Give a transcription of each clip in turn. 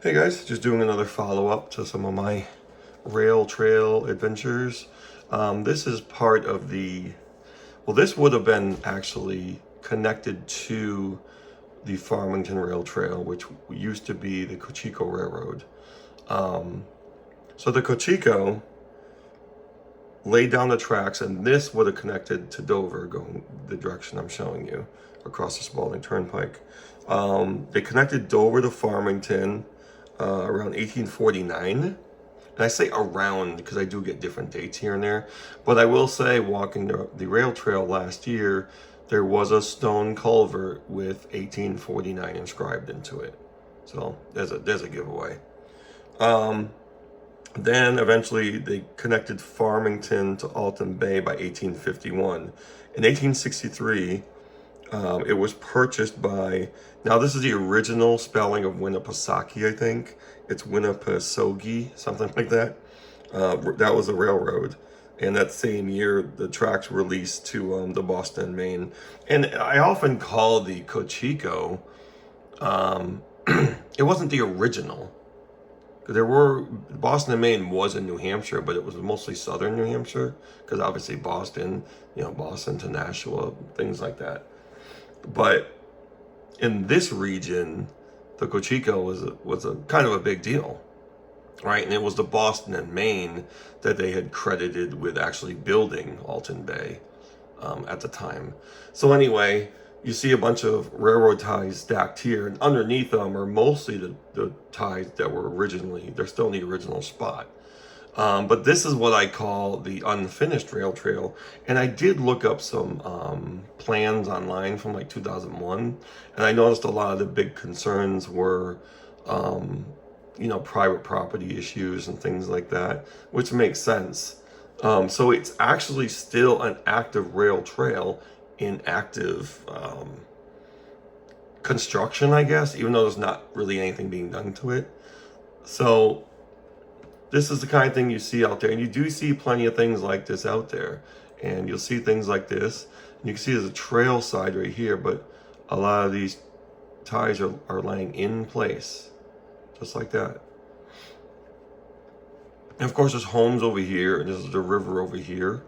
Hey guys, just doing another follow-up to some of my rail trail adventures. This is part of this would have been actually connected to the Farmington Rail Trail, which used to be the Cocheco Railroad. So the Cocheco laid down the tracks, and this would have connected to Dover, going the direction I'm showing you, across the Spalding Turnpike. They connected Dover to Farmington around 1849. And I say around because I do get different dates here and there. But I will say, walking the rail trail last year, there was a stone culvert with 1849 inscribed into it. So there's a giveaway. Then eventually they connected Farmington to Alton Bay by 1851. In 1863, it was purchased by, now this is the original spelling of Winnipesaukee, I think. It's Winnipesaukee, something like that. That was a railroad. And that same year, the tracks were released to the Boston and Maine. And I often call the Cocheco, it wasn't the original. Boston and Maine was in New Hampshire, but it was mostly southern New Hampshire, because obviously Boston, Boston to Nashua, things like that. But in this region, the Cocheco was a kind of a big deal, right? And it was the Boston and Maine that they had credited with actually building Alton Bay at the time. So anyway, you see a bunch of railroad ties stacked here, and underneath them are mostly the ties that were they're still in the original spot. But this is what I call the unfinished rail trail. And I did look up some plans online from like 2001. And I noticed a lot of the big concerns were, private property issues and things like that, which makes sense. So it's actually still an active rail trail in active construction, I guess, even though there's not really anything being done to it. So this is the kind of thing you see out there, and you do see plenty of things like this out there, and you'll see things like this, and you can see there's a trail side right here, but a lot of these ties are laying in place, just like that. And of course there's homes over here, and this is the river over here.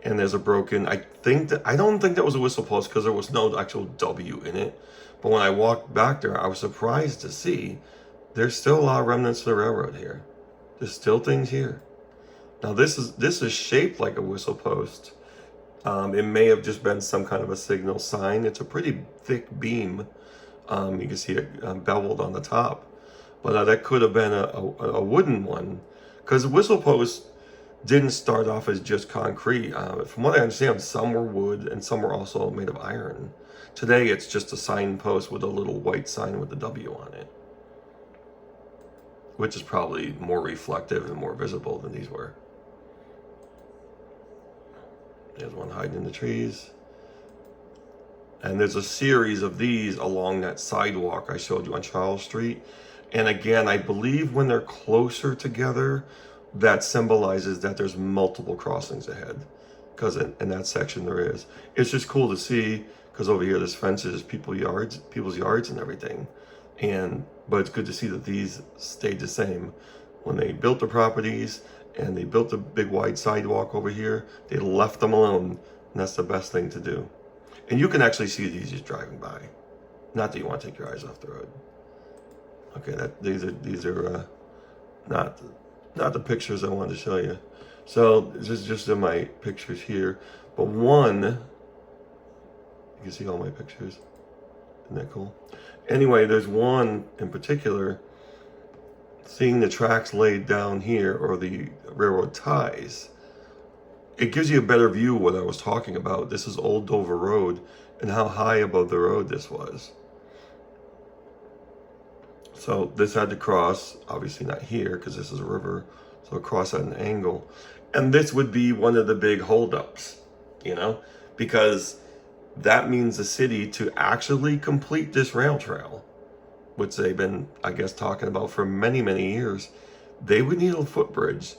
And there's a broken, I don't think that was a whistle post because there was no actual W in it. But when I walked back there, I was surprised to see there's still a lot of remnants of the railroad here. There's still things here. Now this is shaped like a whistle post. It may have just been some kind of a signal sign. It's a pretty thick beam. You can see it beveled on the top. But that could have been a wooden one, because the whistle post didn't start off as just concrete. From what I understand, some were wood and some were also made of iron. Today, it's just a signpost with a little white sign with a W on it, which is probably more reflective and more visible than these were. There's one hiding in the trees. And there's a series of these along that sidewalk I showed you on Charles Street. And again, I believe when they're closer together, that symbolizes that there's multiple crossings ahead, because in that section there is. It's just cool to see, because over here there's fences, people's yards and everything. But it's good to see that these stayed the same. When they built the properties and they built the big wide sidewalk over here, they left them alone, and that's the best thing to do. And you can actually see these just driving by. Not that you want to take your eyes off the road. Okay, these are not the pictures I wanted to show you. So this is just in my pictures here. But one, you can see all my pictures. Isn't that cool? Anyway, there's one in particular, seeing the tracks laid down here, or the railroad ties. It gives you a better view of what I was talking about. This is Old Dover Road, and how high above the road this was. So this had to cross, obviously not here because this is a river, so across at an angle. And this would be one of the big holdups, because that means the city, to actually complete this rail trail, which they've been, I guess, talking about for many, many years, they would need a footbridge,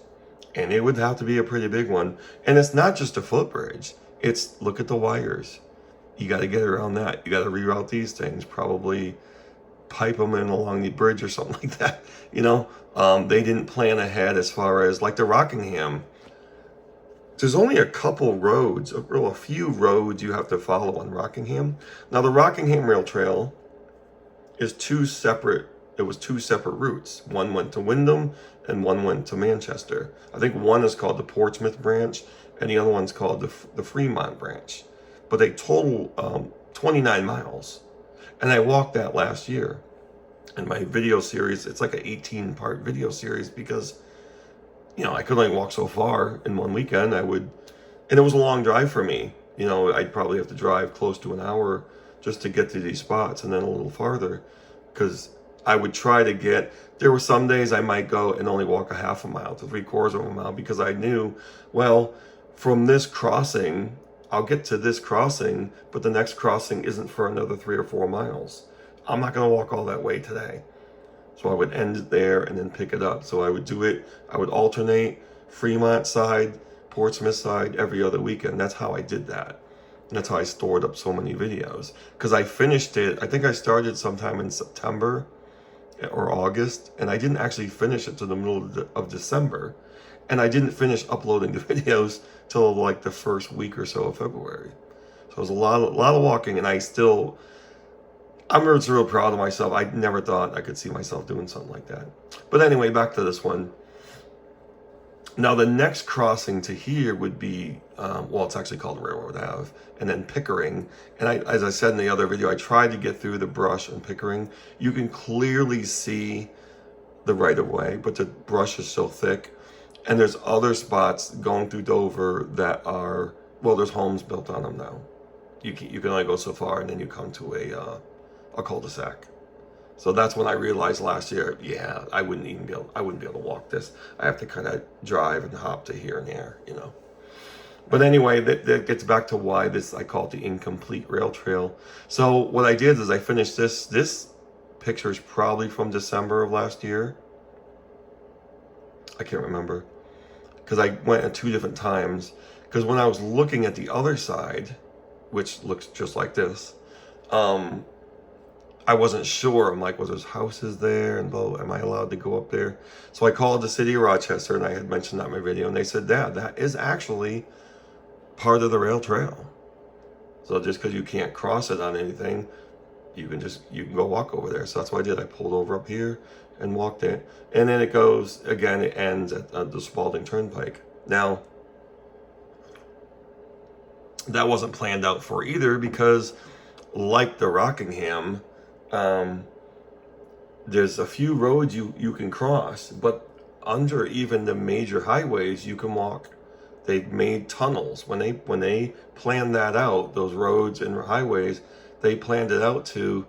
and it would have to be a pretty big one. And it's not just a footbridge. Look at the wires. you got to get around that. You got to reroute these things, probably pipe them in along the bridge or something like that. They didn't plan ahead as far as like the Rockingham. There's only a couple roads, a few roads you have to follow on Rockingham. Now the Rockingham Rail Trail is two separate routes. One went to Wyndham and one went to Manchester. I think one is called the Portsmouth branch and the other one's called the Fremont branch. But they total 29 miles. And I walked that last year. In my video series, it's like an 18-part video series because, I could only walk so far in one weekend. And it was a long drive for me. I'd probably have to drive close to an hour just to get to these spots and then a little farther because I would try to there were some days I might go and only walk a half a mile to 3/4 of a mile because I knew, well, from this crossing, I'll get to this crossing, but the next crossing isn't for another 3 or 4 miles. I'm not going to walk all that way today. So I would end it there and then pick it up. So I would alternate Fremont side, Portsmouth side every other weekend. That's how I did that. And that's how I stored up so many videos. Because I finished it, I think I started sometime in September or August, and I didn't actually finish it to the middle of December. And I didn't finish uploading the videos till like the first week or so of February. So it was a lot of walking, and I'm real proud of myself. I never thought I could see myself doing something like that. But anyway, back to this one. Now the next crossing to here would be, it's actually called Railroad Ave, and then Pickering. And as I said in the other video, I tried to get through the brush in Pickering. You can clearly see the right-of-way, but the brush is so thick. And there's other spots going through Dover that are, there's homes built on them now. You can only go so far, and then you come to a cul-de-sac. So that's when I realized last year, I wouldn't be able to walk this. I have to kind of drive and hop to here and there, But anyway, that gets back to why I call it the incomplete rail trail. So what I did is I finished this. This picture is probably from December of last year. I can't remember because I went at 2 different times. Because when I was looking at the other side, which looks just like this, I wasn't sure. I'm like, there's houses there and am I allowed to go up there? So I called the city of Rochester, and I had mentioned that in my video, and they said, that is actually part of the rail trail. So just because you can't cross it on anything, you can go walk over there. So that's what I did. I pulled over up here and walked it. And then it ends at the Spalding Turnpike. Now, that wasn't planned out for either because like the Rockingham, there's a few roads you can cross, but under even the major highways you can walk. They've made tunnels. When they planned that out, those roads and highways, they planned it out to,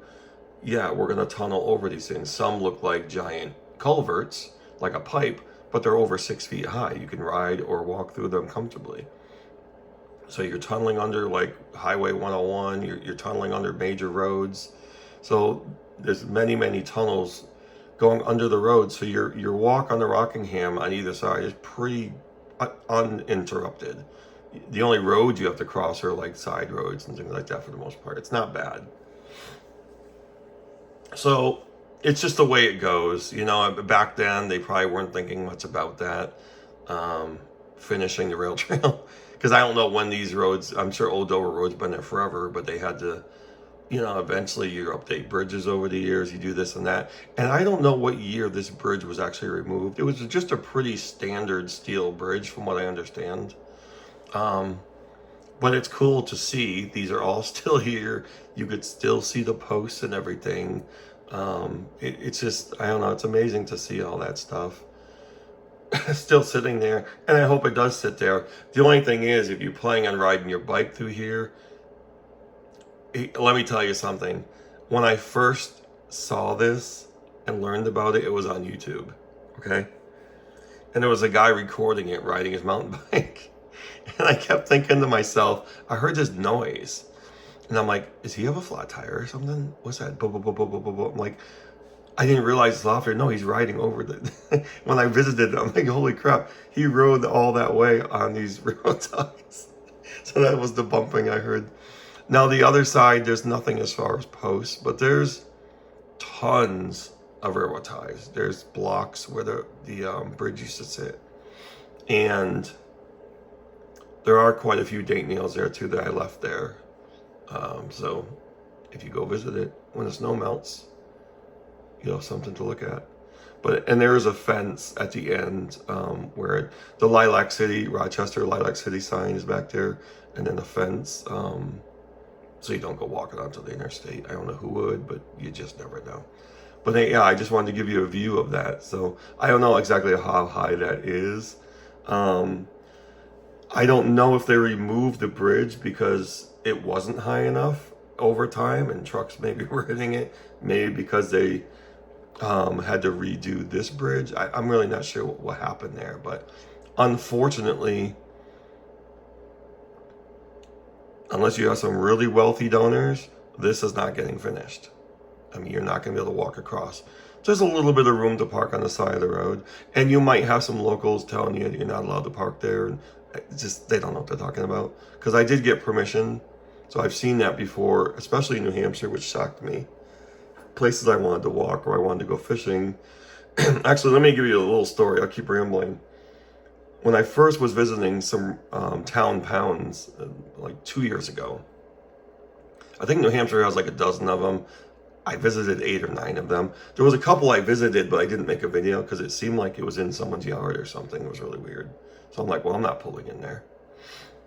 we're going to tunnel over these things. Some look like giant culverts, like a pipe, but they're over 6 feet high. You can ride or walk through them comfortably. So you're tunneling under like Highway 101, you're tunneling under major roads. So there's many, many tunnels going under the road. So your walk on the Rockingham on either side is pretty uninterrupted. The only roads you have to cross are like side roads and things like that for the most part. It's not bad. So it's just the way it goes. Back then they probably weren't thinking much about that, finishing the rail trail. Because I don't know when these roads, I'm sure Old Dover Road's been there forever, but they had to, eventually you update bridges over the years, you do this and that. And I don't know what year this bridge was actually removed. It was just a pretty standard steel bridge from what I understand. But it's cool to see. These are all still here. You could still see the posts and everything. It's just, I don't know, it's amazing to see all that stuff. Still sitting there, and I hope it does sit there. The only thing is, if you're planning on riding your bike through here, let me tell you something. When I first saw this and learned about it, it was on YouTube, okay? And there was a guy recording it riding his mountain bike. And I kept thinking to myself, I heard this noise. And I'm like, does he have a flat tire or something? What's that? I'm like, I didn't realize it's off here. No, he's riding over the. When I visited, I'm like, holy crap! He rode all that way on these rail ties. So that was the bumping I heard. Now the other side, there's nothing as far as posts, but there's tons of railroad ties. There's blocks where the bridge used to sit. And there are quite a few date nails there too that I left there. So if you go visit it when the snow melts, you'll have something to look at. And there is a fence at the end where the Lilac City, Rochester Lilac City sign is back there, and then a fence, so you don't go walking onto the interstate. I don't know who would, but you just never know. But yeah, I just wanted to give you a view of that. So I don't know exactly how high that is. I don't know if they removed the bridge because it wasn't high enough over time and trucks maybe were hitting it. Maybe because they had to redo this bridge. I'm really not sure what happened there, but unfortunately, unless you have some really wealthy donors, this is not getting finished. I mean, you're not going to be able to walk across. There's a little bit of room to park on the side of the road, and you might have some locals telling you that you're not allowed to park there, and just they don't know what they're talking about. Because I did get permission, so I've seen that before, especially in New Hampshire, which shocked me. Places I wanted to walk or I wanted to go fishing. Actually, let me give you a little story. I'll keep rambling. When I first was visiting some town pounds, like 2 years ago, I think New Hampshire has like a dozen of them. I visited 8 or 9 of them. There was a couple I visited, but I didn't make a video because it seemed like it was in someone's yard or something. It was really weird. So I'm like, well, I'm not pulling in there.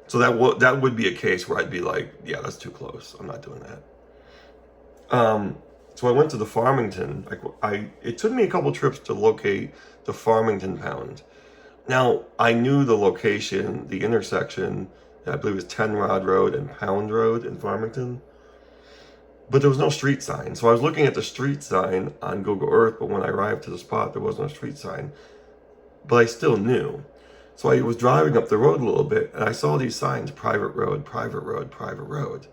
So that would be a case where I'd be like, yeah, that's too close. I'm not doing that. So I went to the Farmington. It took me a couple trips to locate the Farmington pound. Now, I knew the location, the intersection, I believe it was 10 Rod Road and Pound Road in Farmington. But there was no street sign. So I was looking at the street sign on Google Earth, but when I arrived to the spot, there was no street sign. But I still knew. So I was driving up the road a little bit, and I saw these signs, private road, private road, private road.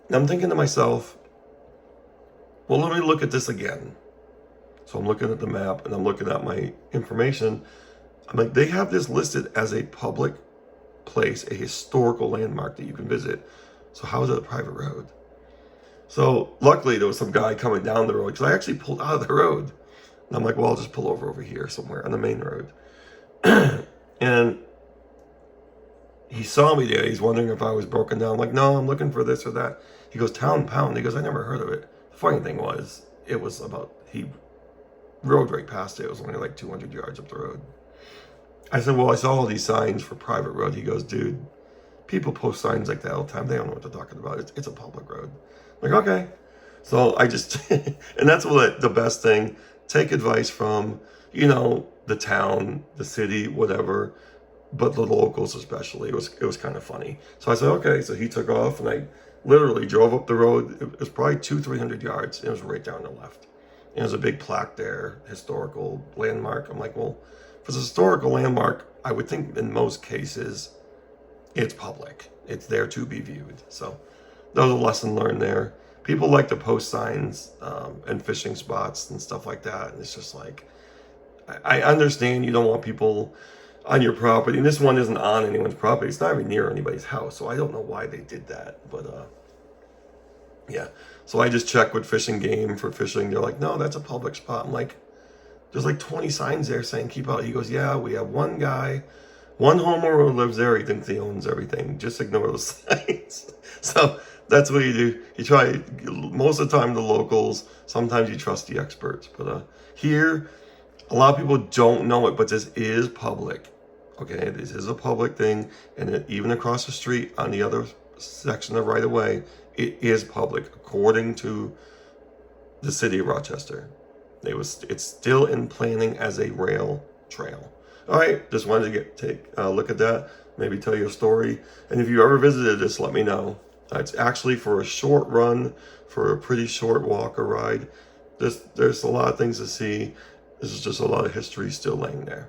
And I'm thinking to myself, well, let me look at this again. So I'm looking at the map, and I'm looking at my information. I'm like, they have this listed as a public place, a historical landmark that you can visit. So how is it a private road? So luckily there was some guy coming down the road because I actually pulled out of the road. And I'm like, well, I'll just pull over here somewhere on the main road. And he saw me there. He's wondering if I was broken down. I'm like, no, I'm looking for this or that. He goes, Town Pound. He goes, I never heard of it. The funny thing was, it was about, he rode right past it. It was only like 200 yards up the road. I said, well, I saw all these signs for private road. He goes, dude, people post signs like that all the time. They don't know what they're talking about. It's a public road. I'm like, okay. So I just, and that's what the best thing, take advice from, the town, the city, whatever, but the locals especially. It was kind of funny. So I said, okay. So he took off, and I literally drove up the road. It was probably 200-300 yards. It was right down the left. And there's a big plaque there, historical landmark. I'm like, well, if it's a historical landmark, I would think in most cases it's public. It's there to be viewed. So that was a lesson learned there. People like to post signs and fishing spots and stuff like that. And it's just like, I understand you don't want people on your property. And this one isn't on anyone's property. It's not even near anybody's house. So I don't know why they did that. But yeah. So I just checked with Fish and Game for fishing. They're like, no, that's a public spot. I'm like, there's like 20 signs there saying keep out. He goes, yeah, we have one guy, one homeowner who lives there. He thinks he owns everything. Just ignore those signs. So that's what you do. You try, most of the time, the locals. Sometimes you trust the experts. But here, a lot of people don't know it, but this is public. Okay, this is a public thing. And even across the street on the other section of right of way, it is public according to the city of Rochester. It's still in planning as a rail trail. All right, just wanted to take a look at that, maybe tell you a story. And if you ever visited this, let me know. It's actually for a short run, for a pretty short walk or ride. There's a lot of things to see. This is just a lot of history still laying there.